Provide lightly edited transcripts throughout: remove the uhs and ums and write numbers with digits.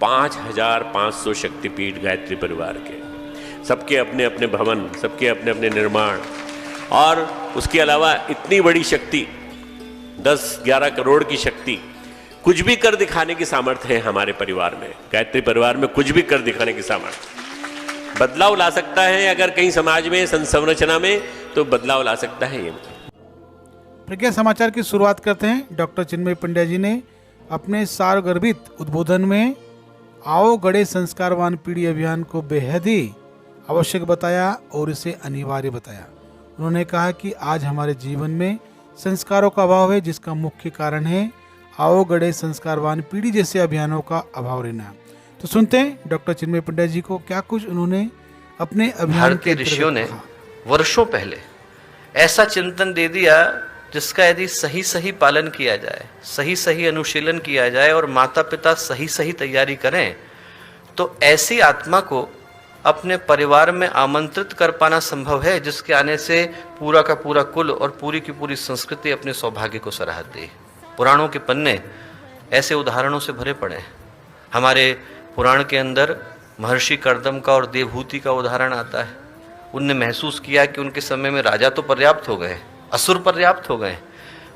5,500 शक्तिपीठ गायत्री परिवार के, सबके अपने अपने भवन, सबके अपने अपने निर्माण, और उसके अलावा इतनी बड़ी शक्ति 10-11 करोड़ की शक्ति, कुछ भी कर दिखाने की सामर्थ्य है हमारे परिवार में, गायत्री परिवार में कुछ भी कर दिखाने की सामर्थ्य। बदलाव ला सकता है अगर कहीं समाज में, संरचना में, तो बदलाव ला सकता है ये। प्रज्ञा समाचार की शुरुआत करते हैं। डॉक्टर चिन्मय पंड्या जी ने अपने सारगर्भित उद्बोधन में आओ गढ़े संस्कारवान पीढ़ी अभियान को बेहद ही आवश्यक बताया और इसे अनिवार्य बताया। उन्होंने कहा कि आज हमारे जीवन में संस्कारों का अभाव है, जिसका मुख्य कारण है आओ गढ़े संस्कारवान पीढ़ी जैसे अभियानों का अभाव रहना। तो सुनते हैं डॉक्टर चिन्मय पंड्या जी को, क्या कुछ उन्होंने अपने अभियान के ऋषियों ने वर्षों पहले ऐसा चिंतन दे दिया जिसका यदि सही सही पालन किया जाए, सही सही अनुशीलन किया जाए और माता पिता सही सही तैयारी करें, तो ऐसी आत्मा को अपने परिवार में आमंत्रित कर पाना संभव है जिसके आने से पूरा का पूरा कुल और पूरी की पूरी संस्कृति अपने सौभाग्य को सराहती है। पुराणों के पन्ने ऐसे उदाहरणों से भरे पड़े हैं। हमारे पुराण के अंदर महर्षि कर्दम का और देवहूति का उदाहरण आता है। उनने महसूस किया कि उनके समय में राजा तो पर्याप्त हो गए, असुर पर्याप्त हो गए,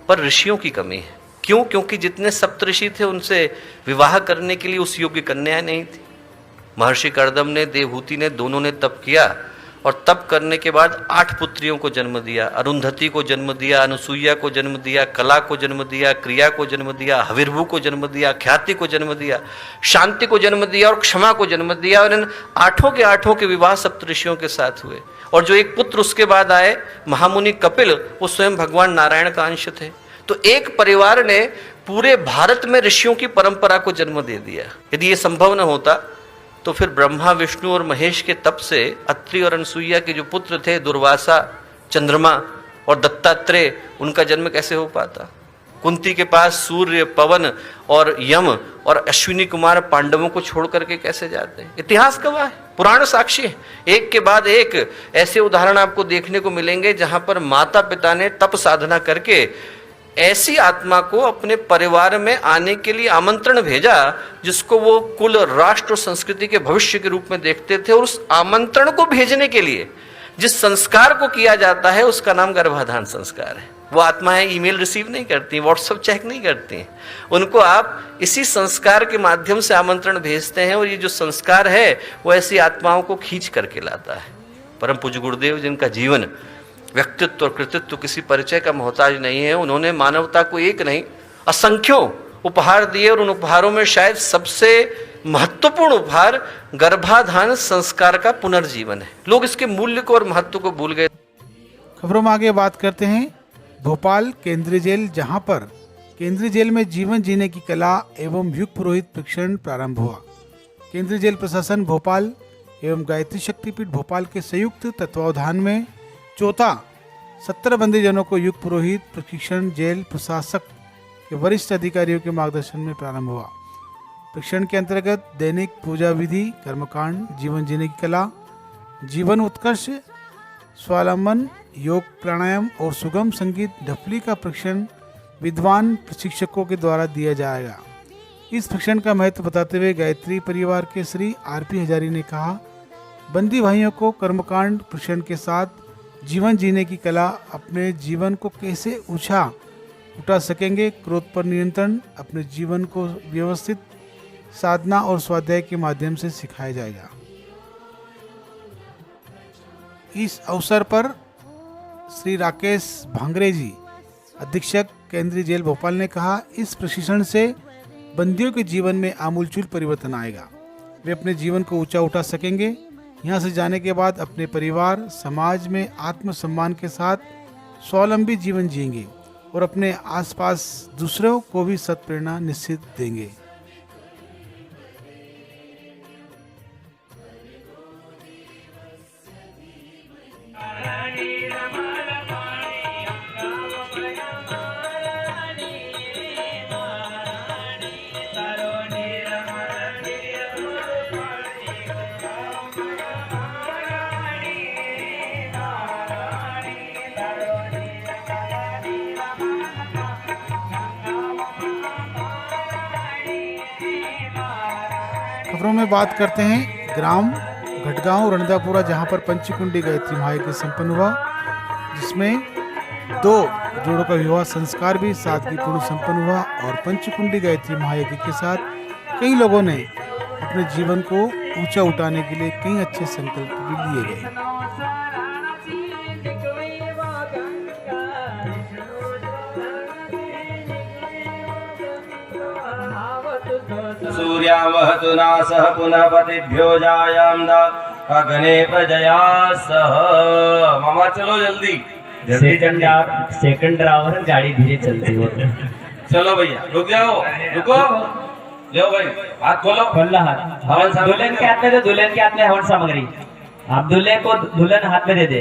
पर ऋषियों की कमी है। क्यों? क्योंकि जितने सप्तऋषि थे उनसे विवाह करने के लिए उस योग्य कन्याएं नहीं थी। महर्षि कर्दम ने, देवहूति ने, दोनों ने तप किया और तप करने के बाद 8 पुत्रियों को जन्म दिया। अरुंधति को जन्म दिया, अनुसुईया को जन्म दिया, कला को जन्म दिया, क्रिया को जन्म दिया, हविर्भु को जन्म दिया, ख्याति को जन्म दिया, शांति को जन्म दिया और क्षमा को जन्म दिया। और इन 8 के विवाह सप्तऋषियों के साथ हुए। और जो एक पुत्र उसके बाद आए, महामुनि कपिल, वो स्वयं भगवान नारायण का अंश थे। तो एक परिवार ने पूरे भारत में ऋषियों की परंपरा को जन्म दे दिया। यदि ये संभव न होता तो फिर ब्रह्मा, विष्णु और महेश के तप से अत्रि और अनसुईया के जो पुत्र थे, दुर्वासा, चंद्रमा और दत्तात्रेय, उनका जन्म कैसे हो पाता? कुंती के पास सूर्य, पवन और यम और अश्विनी कुमार पांडवों को छोड़ करके कैसे जाते हैं? इतिहास गवाह है, पुराण साक्षी है। एक के बाद एक ऐसे उदाहरण आपको देखने को मिलेंगे जहां पर माता पिता ने तप साधना करके ऐसी आत्मा को अपने परिवार में आने के लिए आमंत्रण भेजा जिसको वो कुल, राष्ट्र और संस्कृति के भविष्य के रूप में देखते थे। और उस आमंत्रण को भेजने के लिए जिस संस्कार को किया जाता है उसका नाम गर्भाधान संस्कार है। वो आत्माएं ईमेल रिसीव नहीं करती, व्हाट्सएप चेक नहीं करती, उनको आप इसी संस्कार के माध्यम से आमंत्रण भेजते हैं। और ये जो संस्कार है वो ऐसी आत्माओं को खींच करके लाता है। परम पूज्य गुरुदेव जिनका जीवन, व्यक्तित्व और कृतित्व किसी परिचय का मोहताज नहीं है, उन्होंने मानवता को एक नहीं असंख्यों उपहार दिए और उन उपहारों में शायद सबसे महत्वपूर्ण उपहार गर्भाधान संस्कार का पुनर्जीवन है। लोग इसके मूल्य को और महत्व को भूल गए। खबरों में आगे बात करते हैं भोपाल केंद्रीय जेल, जहां पर केंद्रीय जेल में जीवन जीने की कला एवं युग पुरोहित प्रशिक्षण प्रारंभ हुआ। केंद्रीय जेल प्रशासन भोपाल एवं गायत्री शक्तिपीठ भोपाल के संयुक्त तत्वावधान में चौथा 70 बंदीजनों को युग पुरोहित प्रशिक्षण जेल प्रशासक के वरिष्ठ अधिकारियों के मार्गदर्शन में प्रारंभ हुआ। प्रशिक्षण के अंतर्गत दैनिक पूजा विधि, कर्मकांड, जीवन जीने की कला, जीवन उत्कर्ष, स्वावलंबन, योग, प्राणायाम और सुगम संगीत ढपली का प्रशिक्षण विद्वान प्रशिक्षकों के द्वारा दिया जाएगा। इस प्रशिक्षण का महत्व बताते हुए गायत्री परिवार के श्री RP हजारी ने कहा, बंदी भाइयों को कर्मकांड प्रशिक्षण के साथ जीवन जीने की कला, अपने जीवन को कैसे उठा सकेंगे, क्रोध पर नियंत्रण, अपने जीवन को व्यवस्थित साधना और स्वाध्याय के माध्यम से सिखाया जाएगा। इस अवसर पर श्री राकेश भांगरे जी, अधीक्षक केंद्रीय जेल भोपाल ने कहा, इस प्रशिक्षण से बंदियों के जीवन में आमूलचूल परिवर्तन आएगा। वे अपने जीवन को ऊंचा उठा सकेंगे। यहाँ से जाने के बाद अपने परिवार, समाज में आत्मसम्मान के साथ स्वावलंबी जीवन जिएंगे और अपने आसपास दूसरों को भी सत्प्रेरणा निश्चित देंगे। खबरों में बात करते हैं ग्राम घटगांव रणदापुरा, जहां पर पंचकुंडी गायत्री महायज्ञ संपन्न हुआ, जिसमें 2 जोड़ों का विवाह संस्कार भी सादगीपूर्ण संपन्न हुआ। और पंचकुंडी गायत्री महायज्ञ के साथ कई लोगों ने अपने जीवन को ऊंचा उठाने के लिए कई अच्छे संकल्प भी लिए गए। सूर्यावहतु नासः पुनः पतिभ्यो जायाम अग्ने प्रजया सह। मामा चलो जल्दी सेकंड रावर गाड़ी धीरे चलती हो। चलो भैया रुक जाओ, रुको, लो भाई हाथ खोलो। खोल हाथ। हवन सामग्री दुल्हन के हाथ में दे, दुल्हन के हाथ में हवन सामग्री। आप दूल्हे को दुल्हन हाथ में दे दे।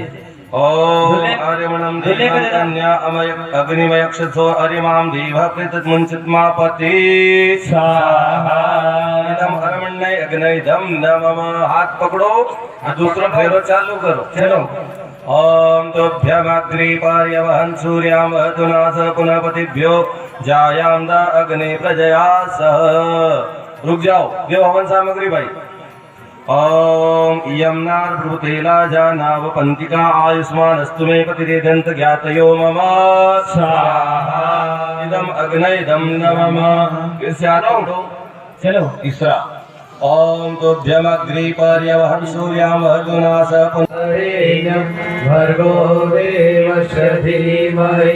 ओम दूल्हे- अर्यमणं दूल्हे को दे दो। कन्या अमय अग्निमयक्षसो अर्यमां दीवा कृतमुंचितमापति स्वाहा। इदम अर्मण्य अग्निदम नमः। हाथ पकड़ो और दूसरा फेरो चालू करो। चलो ओम तोभ्यमग्निपर्यवहन् सूर्यां वहतु नासः पुनः पतिभ्यो जायां द अग्नि प्रजया सह। रुक जाओ, ये हवन सामग्री भाई। ओम यमनार भ्रुतेला जानाव पंतिका आयुष्मानस्तु मे पतिरेदंत ज्ञातयो मम स्वाहा। इदम अग्निदम नमः। इससे आना उठो। चलो तीसरा ओम तोभ्यमग्निपर्यवहन् सूर्यां वहतु नासः पुनः भर्गो देवस्य धीमहि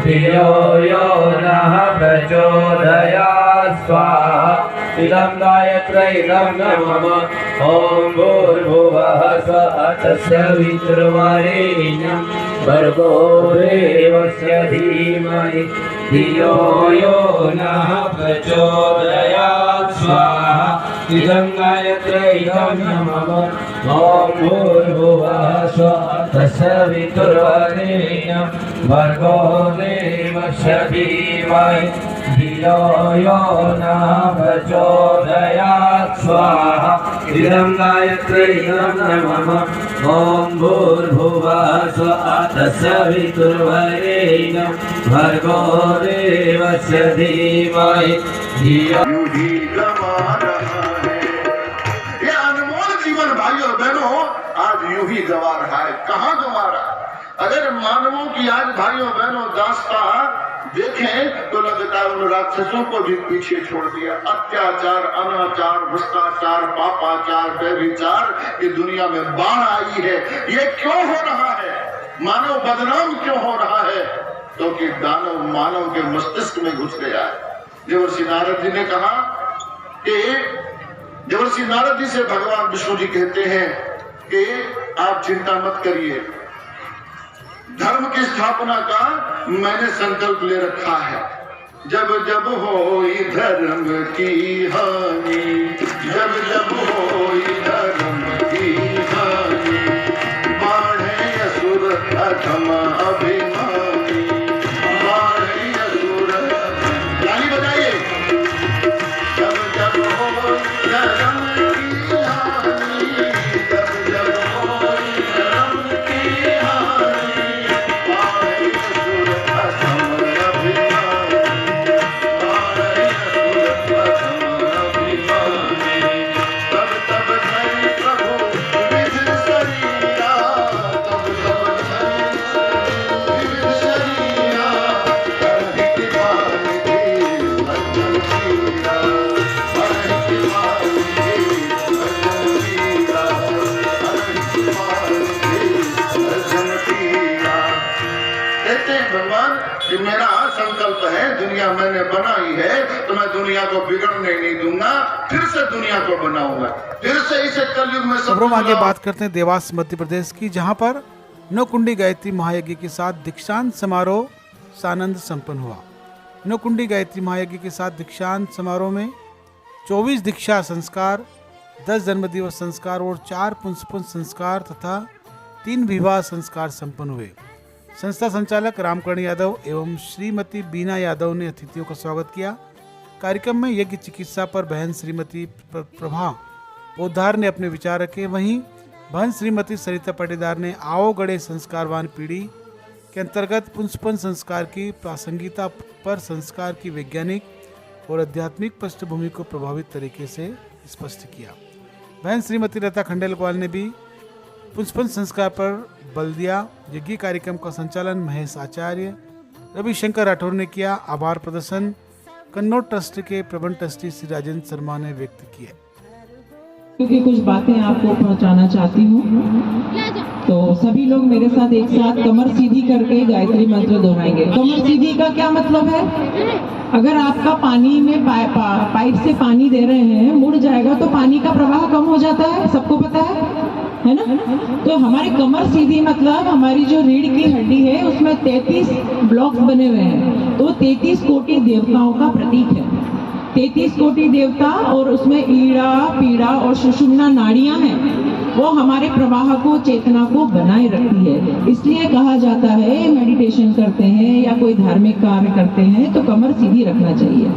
धियो यो नः प्रचोदयात् स्वाहा। इदं गायत्र्यै नमः। ॐ भूर्भुवः स्वः तस्य वितुर्वरेण्यं भर्गो देवस्य धीमहि धियो यो नः प्रचोदयात् स्वाहा। इदं गायत्र्यै नमः। ॐ भूर्भुवः स्वः तस्य वितुर्वरेण्यं भर्गो देवस्य धीमहि धियो यो नः प्रचोदयात् स्वाहा। इदं गायत्र्यै नमः। ॐ भूर्भुवः स्वः तस्य वितुर्वरेण्यं भर्गो देवस्य धीमहि धियो। यूं ही गवा रहा है ये अनमोल जीवन। भाइयों और बहनों, आज यूं ही गवा रहा है। कहाँ गवा रहा है? अगर मानवों की आज भाइयों बहनों दास्ता देखें तो लगता है उन राक्षसों को भी पीछे छोड़ दिया। अत्याचार, अनाचार, भ्रष्टाचार, पापाचार, व्यभिचार की दुनिया में बाढ़ आई है। ये क्यों हो रहा है? मानव बदनाम क्यों हो रहा है? क्योंकि दानव मानव के मस्तिष्क में घुस गया है। देवर्षि नारद जी ने कहा कि देवर्षि नारद जी से भगवान विष्णु जी कहते हैं कि आप चिंता मत करिए, धर्म की स्थापना का मैंने संकल्प ले रखा है। जब जब होई धर्म की हानि, जब जब होई धर्म की हानि, बाढ़े असुर अधम अभिमानी, बाढ़े असुर। ताली बजाइए। जब जब होई धर्म की हानि, जब जब होई धर्म की हानि, बाढ़े असुर अधम अभिमानी, बाढ़े असुर अधम अभिमानी। तब तब धरि प्रभु विविध शरीरा, तब तब धरि विविध शरीरा, करहि वाणी भजन वीरा, करहि वाणी भजन वीरा, करहि वाणी भजन वीरा। कहते हैं भगवान कि मेरा संकल्प है, दुनिया मैंने बनाई है तो मैं दुनिया को बिगड़ने नहीं दूंगा, फिर से दुनिया को बनाऊंगा, फिर से इसे कलयुग में सब खबरों में आगे बात करते हैं देवास मध्य प्रदेश की, जहां पर नौकुंडी गायत्री महायज्ञ के साथ दीक्षांत समारोह सानंद संपन्न हुआ। नौकुंडी गायत्री महायज्ञ के साथ दीक्षांत समारोह में 24 दीक्षा संस्कार, 10 जन्मदिवस संस्कार और 4 पुंसपुन संस्कार तथा 3 विवाह संस्कार संपन्न हुए। संस्था संचालक रामकरण यादव एवं श्रीमती बीना यादव ने अतिथियों का स्वागत किया। कार्यक्रम में यज्ञ चिकित्सा पर बहन श्रीमती प्रभा पोद्दार ने अपने विचार रखे। वहीं बहन श्रीमती सरिता पाटीदार ने आओ गढ़े संस्कारवान पीढ़ी के अंतर्गत पुंसपन संस्कार की प्रासंगिकता पर संस्कार की वैज्ञानिक और आध्यात्मिक पृष्ठभूमि को प्रभावित तरीके से स्पष्ट किया। बहन श्रीमती लता खंडेलवाल ने भी पुष्पन संस्कार पर बल दिया। यज्ञ कार्यक्रम का संचालन महेश आचार्य, रविशंकर राठौर ने किया। आभार प्रदर्शन कन्नौज ट्रस्ट के प्रबंध ट्रस्टी श्री राजेंद्र शर्मा ने व्यक्त किया। क्योंकि कुछ बातें आपको पहुंचाना चाहती हूँ, तो सभी लोग मेरे साथ एक साथ कमर सीधी करके गायत्री मंत्र दोहराएंगे। कमर सीधी का क्या मतलब है? अगर आपका पानी में पाइप से पानी दे रहे हैं, मुड़ जाएगा तो पानी का प्रवाह कम हो जाता है, सबको पता है ना? तो हमारी कमर सीधी मतलब हमारी जो रीढ़ की हड्डी है उसमें 33 ब्लॉक्स बने हुए हैं, तो 33 कोटि देवताओं का प्रतीक है। 33 कोटि देवता और उसमें ईड़ा, पीड़ा और सुषुम्ना नाड़ियां हैं, वो हमारे प्रवाह को, चेतना को बनाए रखती है। इसलिए कहा जाता है मेडिटेशन करते हैं या कोई धार्मिक कार्य करते हैं तो कमर सीधी रखना चाहिए।